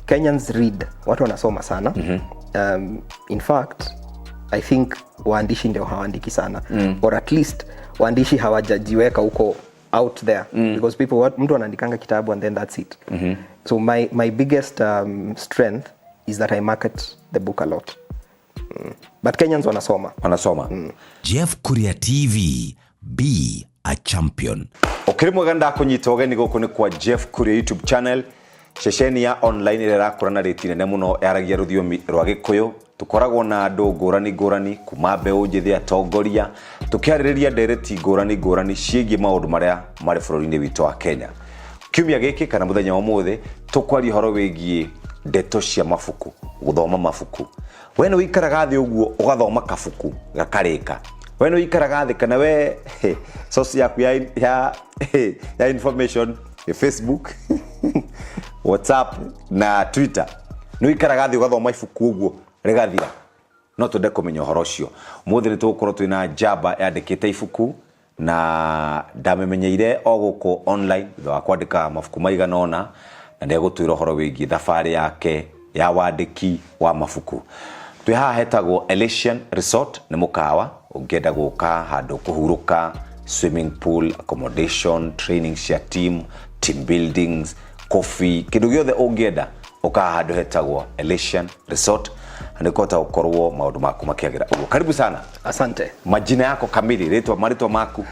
Kenyans read, watu wanasoma sana. In fact, I think waandishi ndio hawaandiki sana. Or at least waandishi hawajajiweka huko out there. Because mtu anaandikanga kitabu and then that's it. So my biggest strength is that I market the book a lot. But Kenyans wanasoma. Jeff KURIA TV, be a champion. Okirimo ganda kunyita ogeni goko ni kwa Jeff KURIA YouTube channel. Shesheni ya online ire rakurana retine ne muno yaragia ruthiomi rwa Gikuyu. Tukoragwo na andu ngurani kuma mbeũ njithi atongoria tukiarĩrĩria ndereti ngurani ciĩgiĩ maũndũ marĩa marĩ bũrũri-inĩ witũ wa Kenya. Kiumia gĩkĩ kana mũthenya wa ũmũthĩ tukwaria horo wĩgiĩ ndeto cia mabuku, guthoma mabuku. We nĩ wĩikaraga thĩ ũguo ũgathoma kabuku gakarĩka. We nĩ wĩikaraga thĩ kana we source yaku ya information ya Facebook WhatsApp na Twitter nĩ wĩikaraga thĩ ũgathoma ibuku ũguo regathira no twende kũmenya ũhoro ũcio. Mũthĩ nĩ tũgũkorwo twĩna njamba yandĩkĩte ibuku na ndamĩmenyeire o gũkũ online thutha wa kwandĩka mabuku maigana ũna na nĩegũtwĩra ũhoro wĩgiĩ thabarĩ yake ya wandĩki wa mabuku. Twĩ haha hetagwo Elysian Resort, nĩ mũkawa ũngĩenda gũka handũ kũhurũka, swimming pool, accommodation, training cia team buildings, coffee, kĩndũ gĩothe ũngĩenda ũka handũ hetagwo Elysian Resort. Andikota ukorwo maundu maku makiagira ugo. Karibu sana. Asante. Majina yako kamili, marĩtwa maku?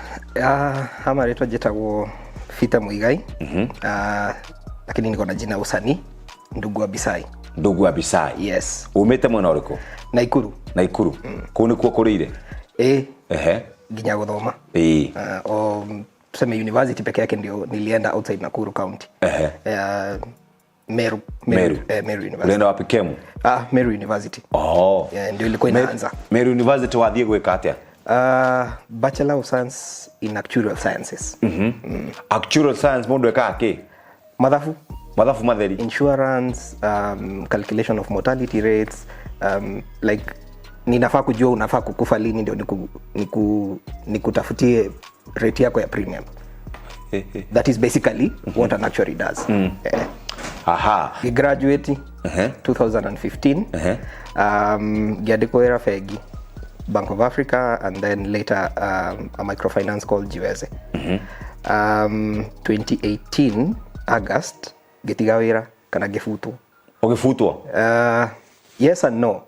Hama rĩtwa njĩtagwo Fita Muigai. Lakini niko na jina usani Ndugu Abisai. Ndugu Abisai. Yes. Umete mwena ũrĩkũ? Naikuru. Kũu nĩkuo kũrĩire? Nginya gũthoma. O tuseme university peke yake ndio nilienda outside Nakuru County. Meru University. Ulienda wapi Kemu? Meru University. Ndio ilikuwa inaanza. Meru University wathie gwĩka atĩa? Bachelor of Science in Actuarial Sciences. Actuarial Science mũndũ ekaga kĩ? Mathabu matheri. Insurance, calculation of mortality rates, like ninafaa kujua unafaa kukufa lini ndio nikutafutie rate yako ya premium. That is basically what an actuary does. We graduated 2015. Giadiko era Fegi, Bank of Africa, and then later a microfinance called Jiweze. 2018 August Getigawira kana gefutwa. Ogefutwa? Yes and no.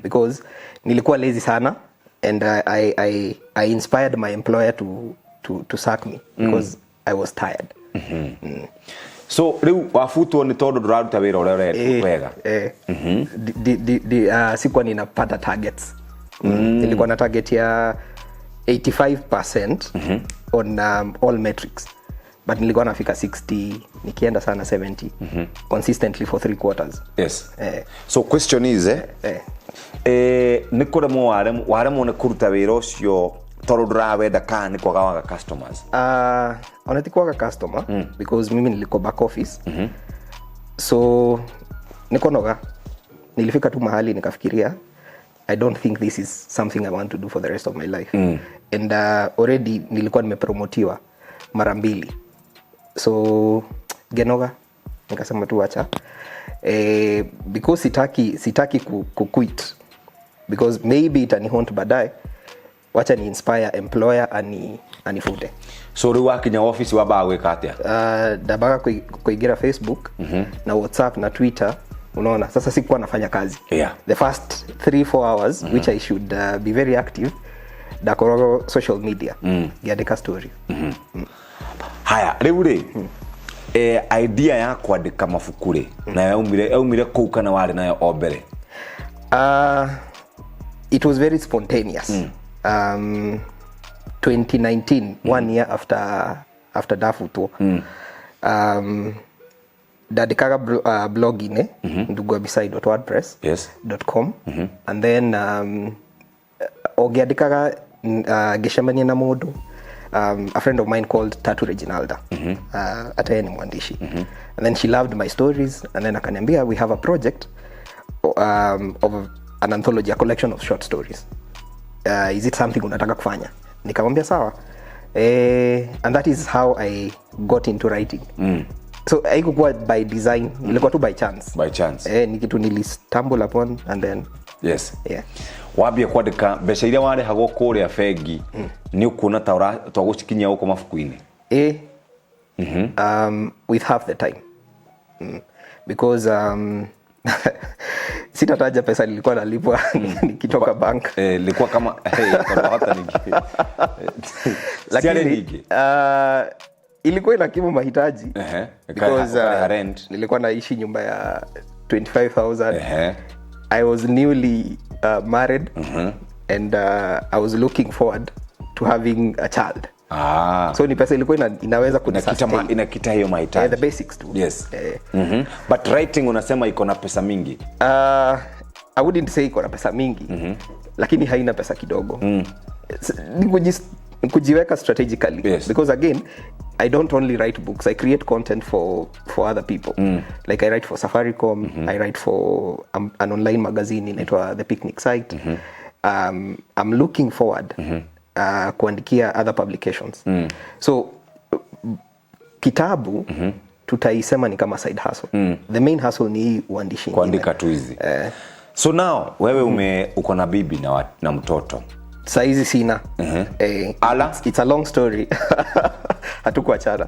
Because nilikuwa lazy sana and I inspired my employer to sack me because I was tired. So riu wafutwo ni tondu nduraruta wira uria wega? Sikuwa ninapata targets. Nilikuwa na target ya 85% on all metrics, but nilikuwa nafika 60, nikienda sana 70 consistently for 3 quarters. Yes. So question is nikuremo waremo ne kuruta wira ucio tondu ndũrawenda kana nĩ kwaga customers? Oneti kwaga customer because mimi nilikuwa back office. So nilifika tu mahali nikafikiria I don't think this is something I want to do for the rest of my life. And already nilikuwa nimepromotiwa mara 2. So genoga nikasema tu acha because sitaki quit because maybe itanihaunt baadaye. Wacha ni inspire employer anifute. So riu wakinya office waba gwika atia? Dabaga kuingira Facebook na WhatsApp na Twitter. Unaona sasa sikuwa nafanya kazi. The first 3-4 hours which I should be very active dakorogo social media giandika story. Haya riu idea ya kwandika mabuku na yaumire kuu kana wari nayo ombere? It was very spontaneous. 2019, 1 year after Dafuto, dadikaga blog ine Ndugu.Abisai.wordpress.com. And then ogiadikaga geshemania na modu, a friend of mine called Tatu Reginalda, ata ni mwandishi. And then she loved my stories, and then akaniambia we have a project of an anthology, a collection of short stories. Is it something unataka kufanya? Nikamwambia sawa. And that is how I got into writing. So haikuwa by design, ilikuwa tu by chance. By chance. Ni kitu nilistumble upon and then yes. Yeah. Wambia kwandika mbeca iria warehagwo kuria bengi ni ukuna ta twagucikinya huko mafuku-ini. With half the time. Because sitataja pesa nilikuwa nalipwa nikitoka bank. Ilikuwa kama kwa hata nyingi. Lakini ilikuwa inakimu mahitaji. Because nilikuwa naishi nyumba ya 25,000. I was newly married and I was looking forward to having a child. So ni pesa ilikuwa inaweza kunisaidia. Inakita hiyo mahitaji. The basics too. Yes. But writing unasema iko na pesa mingi. I wouldn't say iko na pesa mingi. Lakini haina pesa kidogo. Kujiweka strategically. Yes. Because again, I don't only write books, I create content for other people. Like I write for Safaricom, I write for an online magazine inaitwa The Picnic Site. I'm looking forward kuandikia other publications. So kitabu tutaisema ni kama side hustle. The main hustle ni uandishi. Kuandika tu hizi. So now wewe uko na bibi na mtoto. Saizi sina. It's a long story. Hatukuachana.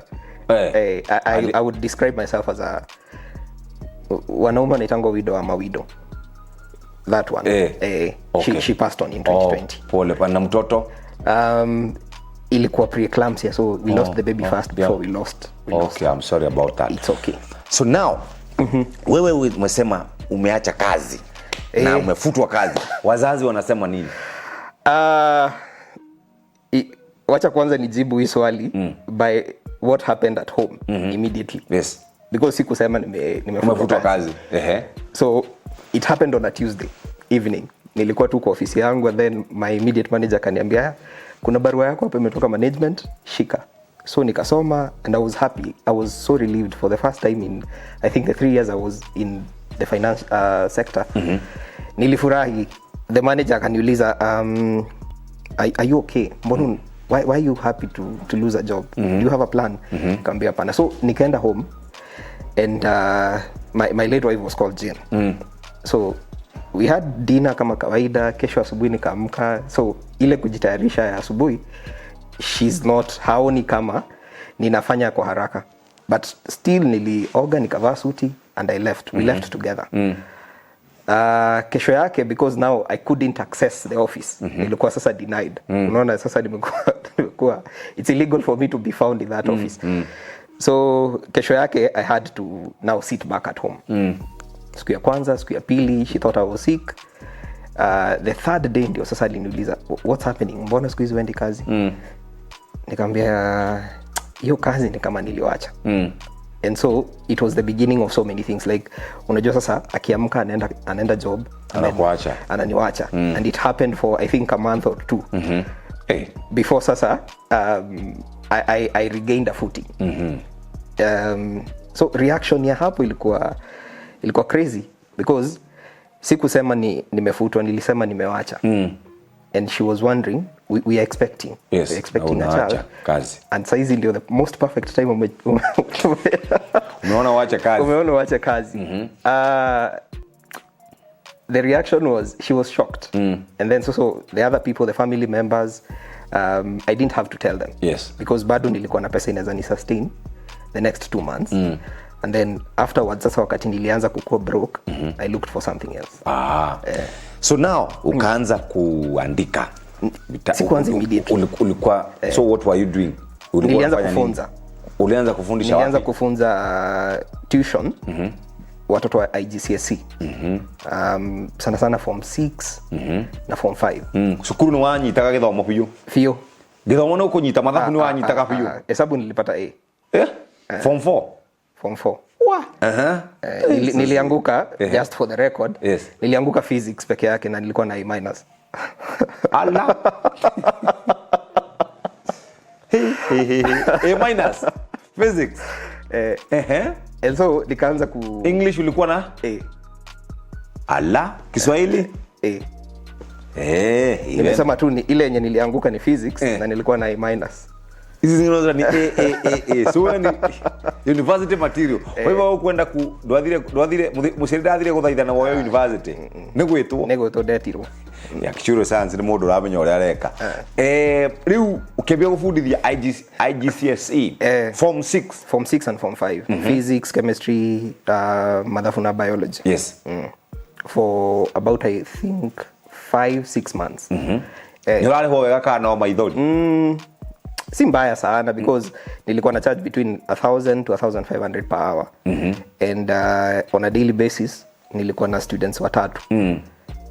I would describe myself as a wanaume naitangwa widow ama widow. That one. Okay. She passed on in 2020. Pole pana mtoto. Ilikuwa preeclampsia, so we lost the baby first before we lost. Okay, I'm sorry about that. It's okay. So now wewe umesema umeacha kazi na umefutwa kazi. Wazazi wanasema nini? Wacha kwanza nijibu hii swali by what happened at home immediately. Yes. Because sikusema nimefutwa kazi. So it happened on a Tuesday evening. Nilikuwa tu kwa ofisi yangu and then my immediate manager kaniambia kuna barua yako hapa imetoka management, shika. So nikasoma and I was happy. I was so relieved for the first time in I think the 3 years I was in the finance sector. Nilifurahi. The manager akaniuliza are you okay? Mbona why are you happy to lose a job? Do you have a plan? Nikamwambia hapana. So nikaenda home and my late wife was called Jane. So we had dinner kama kawaida. Kesho asubuhi nikaamka. So ile kujitayarisha ya asubuhi, she's not haoni kama ninafanya kwa haraka, but still nilioga nikavaa suti and I left. We left together. Kesho yake, because now I couldn't access the office, nilikuwa sasa denied. Unaona sasa nimekuwa it's illegal for me to be found in that office. So kesho yake I had to now sit back at home. Siku ya kwanza, siku ya pili, she thought I was sick. The third day ndio sasa aliniuliza what's happening, mbona siku hizi wendi kazi? Nikamwambia hiyo kazi ni kama niliwacha. And so it was the beginning of so many things, like unajua sasa akiamka anaenda job ananiwacha. And it happened for I think a month or 2 before sasa I regained a footing. So reaction ya hapo ilikuwa crazy because sikusema nimefutwa, nilisema nimewacha. And she was wondering, we are expecting. Yes, we're expecting a child. Kazi. And saizi ndio the most perfect time umeona wacha kazi. Umeona wacha kazi. The reaction was, she was shocked. And then so the other people, the family members, I didn't have to tell them. Yes. Because bado nilikuwa na pesa inaweza ni sustain the next 2 months. And then afterwards, sasa wakati nilianza kukua broke, I looked for something else. So now ukaanza kuandika. Sikuanza immediately. Ulikuwa so what were you doing? Nilianza kufunza. Ulianza kufundisha wapi? Nilianza kufunza tuition. Watoto wa IGCSE. Sana sana form 6 na form 5. Sukuru ni wanyitaga githomo biyo? Fiyo. Githomo no kunyita mathabu ni wanyitaga biyo? Hesabu nilipata A. Form 4? Form 4. Nilianguka, just for the record. Yes. Nilianguka physics peke yake na nilikuwa na A-. Ala. A-. Physics. And so nikaanza English ulikuwa na A. Ala. Kiswahili? A. Eh, nimesema tu ni ile yenye nilianguka ni physics na nilikuwa na A-. hizi zingine ni so ni university material wewe kwenda ku ndwathire muciri ndathire guthaithana woyo university negwitwo ndetirwo ya kichuro science ni mundu uramenya uria areka riu ukebia gufundithia IGCSE form 6 and form 5 physics, chemistry, mathafu na biology. Yes. For about I think 5-6 months. Nilale ho wega kana maithori si mbaya sana because nilikuwa na charge between 1,000 to 1,500 per hour. And on a daily basis nilikuwa na students watatu.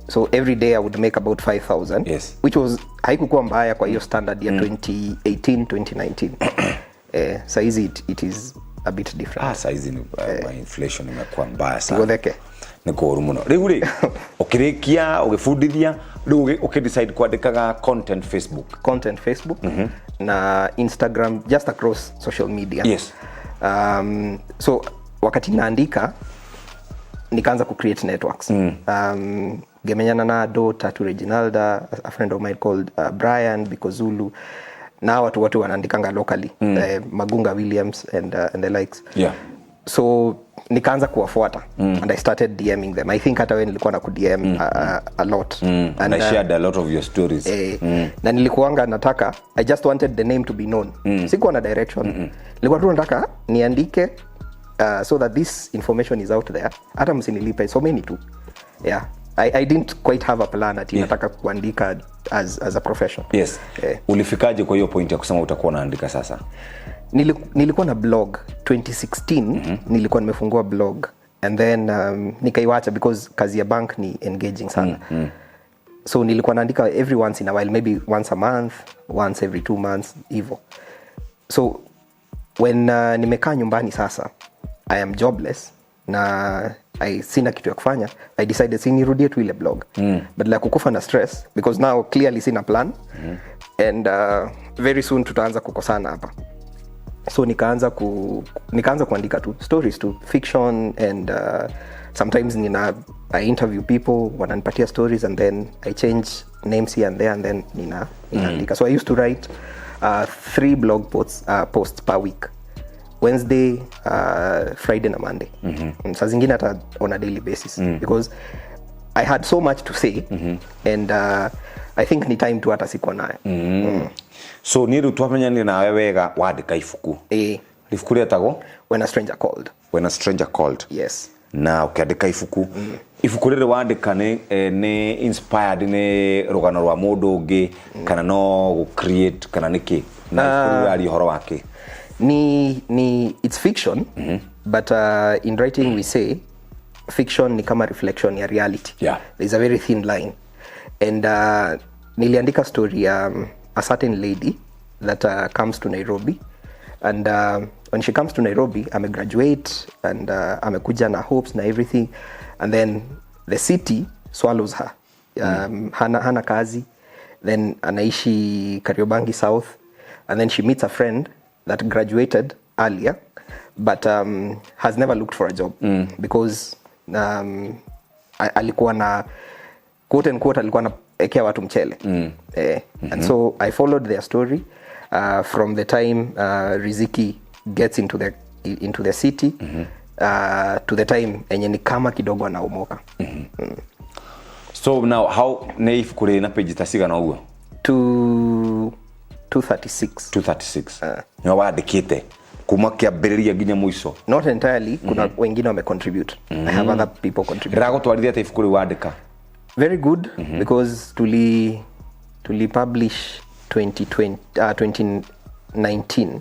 So every day I would make about 5,000. Yes. Which was haikuwa mbaya kwa hiyo standard ya 2018 2019. Saizi it is a bit different. Saizi ni inflation imekuwa mbaya sana. Tugodheke niko rumuno riu ukirikia ugifundithia riu ukidecide kwandikaga content Facebook na Instagram, just across social media. Yes. So wakati naandika nikaanza ku create networks. Gemenyana na Tatu Reginalda, a friend of mine called Brian Bikozulu. Na watu wanaandikanga locally, Magunga Williams and the likes. Yeah. So nikaanza kuwafuata and I started DMing them. I think hata wewe nilikuwa na ku DM a lot. And I shared a lot of your stories. Na nilikuanga nataka, I just wanted the name to be known. Sikuwa na direction. Nilikuwa tu nataka niandike so that this information is out there. Hata msinilipe, so many tu. Yeah. I didn't quite have a plan ati nataka kuandika as a profession. Yes. Ulifikaje kwa hiyo point ya kusema utakuwa unaandika sasa? Nilikuwa na blog 2016. Nilikuwa nimefungua blog and then nikaiwacha because kazi ya bank ni engaging sana. So nilikuwa naandika every once in a while, maybe once a month, once every 2 months hivyo. So when nimekaa nyumbani sasa, I am jobless na sina kitu ya kufanya, I decided nirudie tu ile blog. But like kukufa na stress because now clearly sina plan. And very soon tutaanza kukosana hapa. So nikaanza kuandika tu stories tu, fiction, and sometimes I interview people, wananipatia stories, and then I change names here and there, and then ninaandika. So I used to write 3 blog posts per week. Wednesday, Friday na Monday. Saa zingine hata on a daily basis because I had so much to say and I think ni time tu hata siko nayo. So niru twamenyane na wewe wega wandika ifuku. Ifuku rĩetagwo When a Stranger Called. When a Stranger Called. Yes. Na ukiandika ifuku. Ifuku rĩrĩ wandika ni inspired ni rugano rwa mũndũ ũngĩ kana no gu create kana niki na ifuku rĩrĩ horo wake. It's fiction, but in writing we say fiction ni kama reflection ya reality. Yeah. There's a very thin line. And niliandika story a certain lady that comes to Nairobi, and when she comes to Nairobi, graduate and amekuja na hopes na everything, and then the city swallows her. Hana kazi, then anaishi Kariobangi South, and then she meets a friend that graduated earlier but has never looked for a job because alikuwa na quote and quote alikuwa anaekea watu mchele. And so I followed their story from the time Riziki gets into the city to the time enye ni kama kidogo anaomoka. So now how naif kule na page tasiga na ugo to 236 ni wandikite kuma kiambiriria ginya mwisho? Not entirely. Kuna wengine wame contribute. I have other people contribute. Rago twarithia ta ifuku wandika very good because tuli publish 2019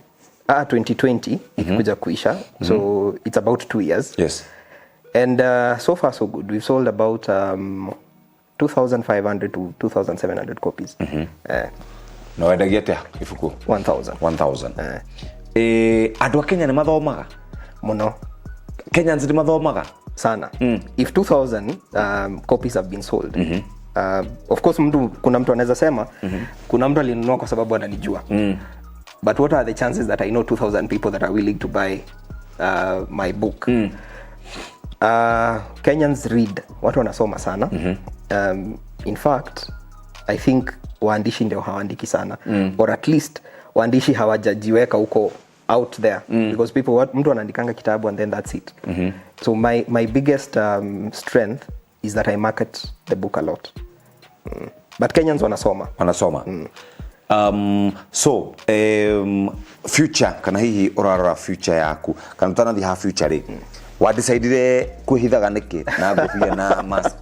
ikikuja kuisha. So it's about 2 years. Yes. And so far so good. We've sold about 2,500 to 2,700 copies. No wendagia atia ifuku? 1,000. Andũ a Kenya nĩ mathomaga muno. Kenyans nĩ mathomaga sana. If 2,000 copies have been sold, of course kuna mtu anaweza sema kuna mtu alinunua kwa sababu ananijua. But what are the chances that I know 2,000 people that are willing to buy my book? Kenyans read, watu wanasoma sana. In fact, I think waandishi ndio hawaandiki sana, or at least waandishi hawajajiweka huko out there because mtu anaandikanga kitabu and then that's it. So my biggest strength is that I market the book a lot. But Kenyans wanasoma. So future kana hihi urarora future yaku kana utanathi ha future ri wa decidire kuhithaga niki na ngofia na mask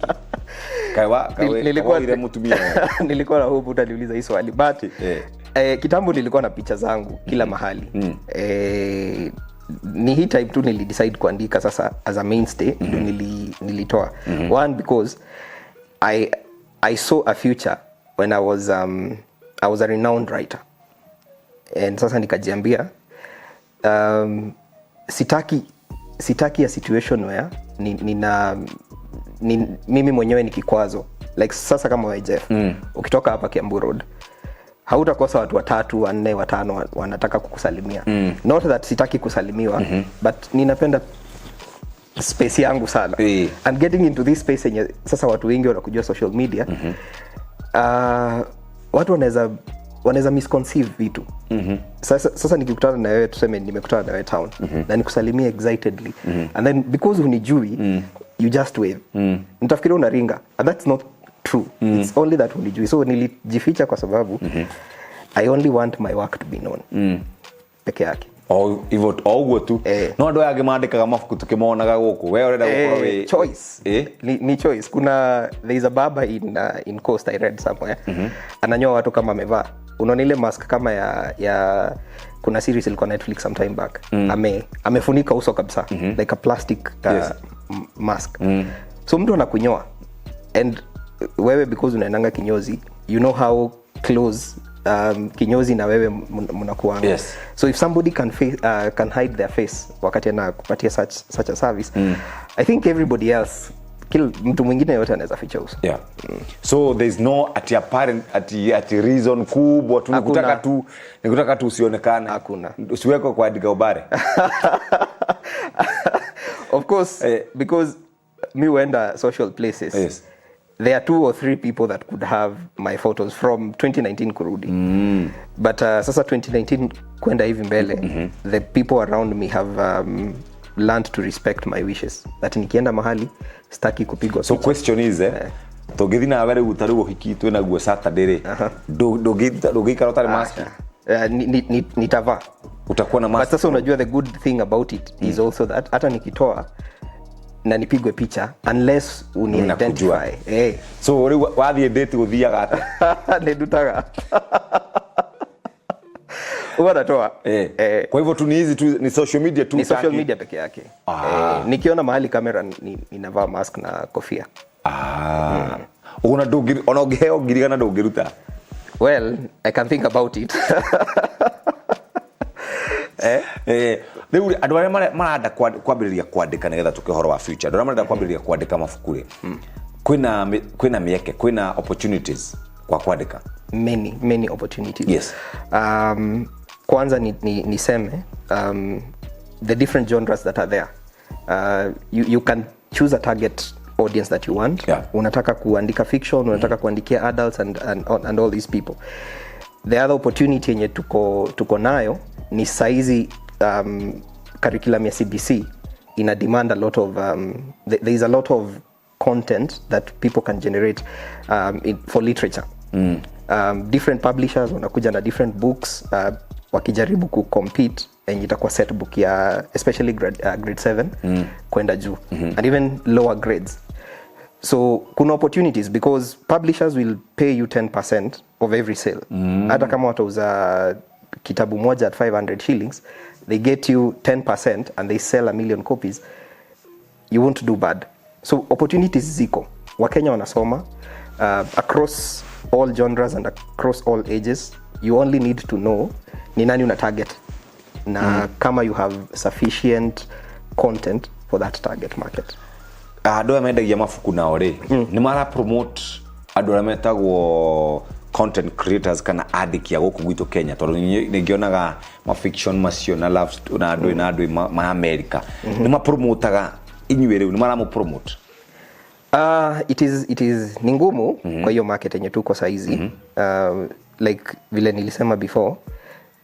nilikuwa ile mutumia nilikuwa na hope utaniuliza hii swali but kitambo nilikuwa na picha zangu kila mahali. Ni hii type tu decide kuandika sasa as a mainstay ndio nilitoa. One, because I saw a future when I was a renowned writer. And sasa nikajiambia sitaki a situation where mimi mwenyewe ni kikwazo. Like sasa kama wewe Jeff, ukitoka hapa Kiambu Road, hautakosa watu 3, 4, 5 wanataka kukusalimia. Not that sitaki kusalimiwa, but ninapenda space yangu sana. And getting into this space yenye sasa watu wengi wanakujua social media, watu wanaweza misconceive vitu. Sasa nikikutana na wewe, tuseme nimekutana na wewe town na nikusalimia excitedly, and then because hunijui you just wave, nitafikiria unaringa, and that's not true. It's only that hunijui. So nilijificha kwa sababu I only want my work to be known. Peke yake. Hivyo tu. No ndo yake maandikaga mafuku tukimonaga guku. Wewe urenda gukora we choice. Ni choice. There is a baba in Coast I read somewhere. Ananyoa watu kama amevaa. Unaona ile mask kama ya kuna series ilikuwa Netflix some time back. Amefunika uso kabisa, like a plastic mask. So mtu anakunyoa, and wewe because unaendanga kinyozi, you know how close kinyozi na wewe mnakuanga. So if somebody can hide their face wakati anakupatia such a service, I think everybody else, mtu mwingine yote anaweza ficha uso. So there is no apparent reason kubwa tu nikutaka tu usionekane. Hakuna. Usiweko kuandika ubare. Of course, because me wenda social places. There are 2 or 3 people that could have my photos from 2019 kurudi. But sasa 2019 kwenda hivi mbele, the people around me have learned to respect my wishes. That nikienda mahali sitaki kupigwa. So question is togethina wale utarugo hiki twena guo Saturday dogika rotari mask. Nitavaa. Utakuwa na mask. But sasa unajua the good thing about it is also that hata nikitoa na nipigwe picha unless uni-identify. So wathi date guthiaga ate ndutaga unatoa. Kwa hivyo tu ni hizi tu ni social media tu, ni social media peke yake. Nikiona mahali kamera ninavaa mask na kofia. Unageo girigana dogiruta. Well, I can think about it. Riu andu aria marenda kwambiriria kwandika nigetha tukihoro wa future, andu aria marenda kwambiriria kwandika mabuku ri, kwina mieke, kwina opportunities kwa kwandika. Many opportunities. Kwanza niseme the different genres that are there. You can choose a target audience that you want. Unataka kuandika fiction, unataka kuandikia adults and all these people. The other opportunity yenye tuko nayo ni saizi curriculum ya CBC ina demand a lot of there is a lot of content that people can generate for literature. Different publishers wanakuja na different books wakijaribu kucompete, and itakuwa set book ya especially grade 7 kwenda juu, and even lower grades. So kuna opportunities because publishers will pay you 10% of every sale. Hata kama watauza kitabu moja at 500 shillings, they get you 10% and they sell 1 million copies. You won't do bad. So opportunities ziko. Wakenya wanasoma across all genres and across all ages. You only need to know ni nani una target na kama you have sufficient content for that target market. Andu amendagia mafuku nao ri ni mara promote andu ametagwo content creators kana adikia guku gwitu Kenya, tondu ningionaga ma fiction macio na love na andu ma America ni ma promotaga inywe riu ni mara mo promote. It is ni ngumu kwa hiyo market yenye tuko saizi. Like vile nilisema before,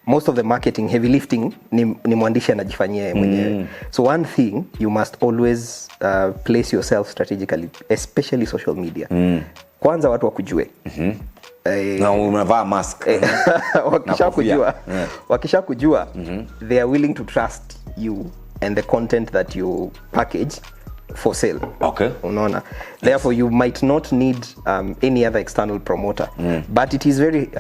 most of the marketing heavy lifting ni mwandishi anajifanyia mwenyewe. So one thing you must always place yourself strategically, especially social media. Kwanza watu wakujue. Na unavaa mask. Wakisha kujua they are willing to trust you and the content that you package for sale. Okay. Unaona. Therefore you might not need any other external promoter. But it is very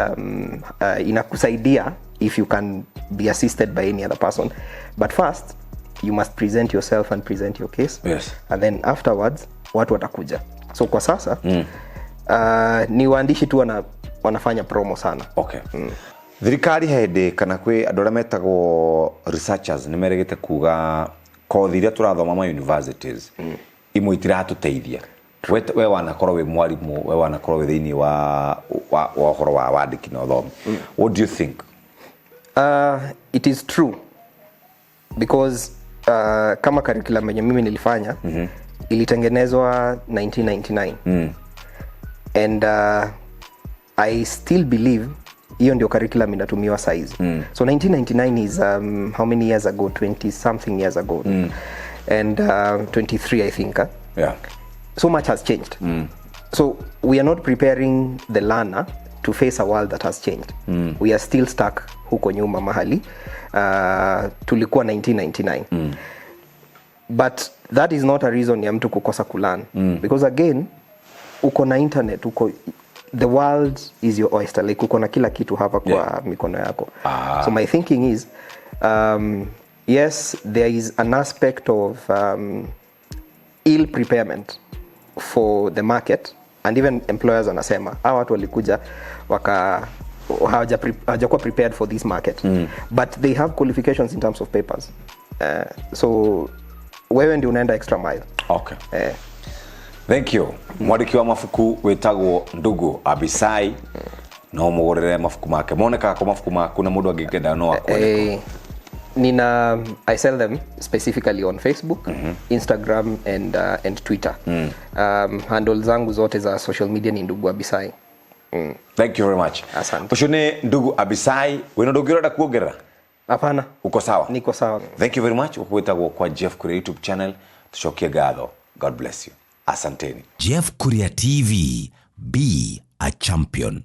inakusaidia if you can be assisted by any other person. But first you must present yourself and present your case. Yes. And then afterwards watu watakuja. So kwa sasa ni waandishi tu wanafanya promo sana. Okay. Thirikari hende kana kwi andu aria metagwo researchers ni meregete kuga kothi iria turathoma ma universities imwe itiratuteithia. We wanakorwo we mwarimu, we wanakorwo we thiini wa uhoro wa wandiki na uthomi. What do you think? It is true because kama curriculum yenye mimi nilifanya ilitengenezwa 1999 and I still believe hiyo ndio curriculum inatumiwa saizi. So 1999 is how many years ago? 20 something years ago. And 23 I think. Yeah. So much has changed. So we are not preparing the learner to face a world that has changed. We are still stuck huko nyuma mahali tulikuwa 1999. But that is not a reason ya mtu kukosa kulearn. Because again uko na internet, uko the world is your oyster, like uko na kila kitu hapa kwa mikono yako. So my thinking is yes, there is an aspect of ill preparation for the market, and even employers wanasema hawa watu walikuja hawajakuwa prepared for this market. But they have qualifications in terms of papers. So wewe ndio unaenda extra mile. Okay. Thank you. Mwandiki wa mafuku wetagwo Ndugu Abisai. No mugorere mafuku make. Moneka kwa mafuku maku na mundu angigenda no akwone. I sell them specifically on Facebook, Instagram and Twitter. Handle zangu zote za social media ni Ndugu Abisai. Thank you very much. Asante. Ushone Ndugu Abisai, weno ndogirada kuogera? Hapana. Uko sawa? Niko sawa. Thank you very much. Ukwetagwo kwa Jeff KURIA YouTube channel. Tushokie gatho. God bless you. Asanteni. Jeff KURIA TV, be a champion.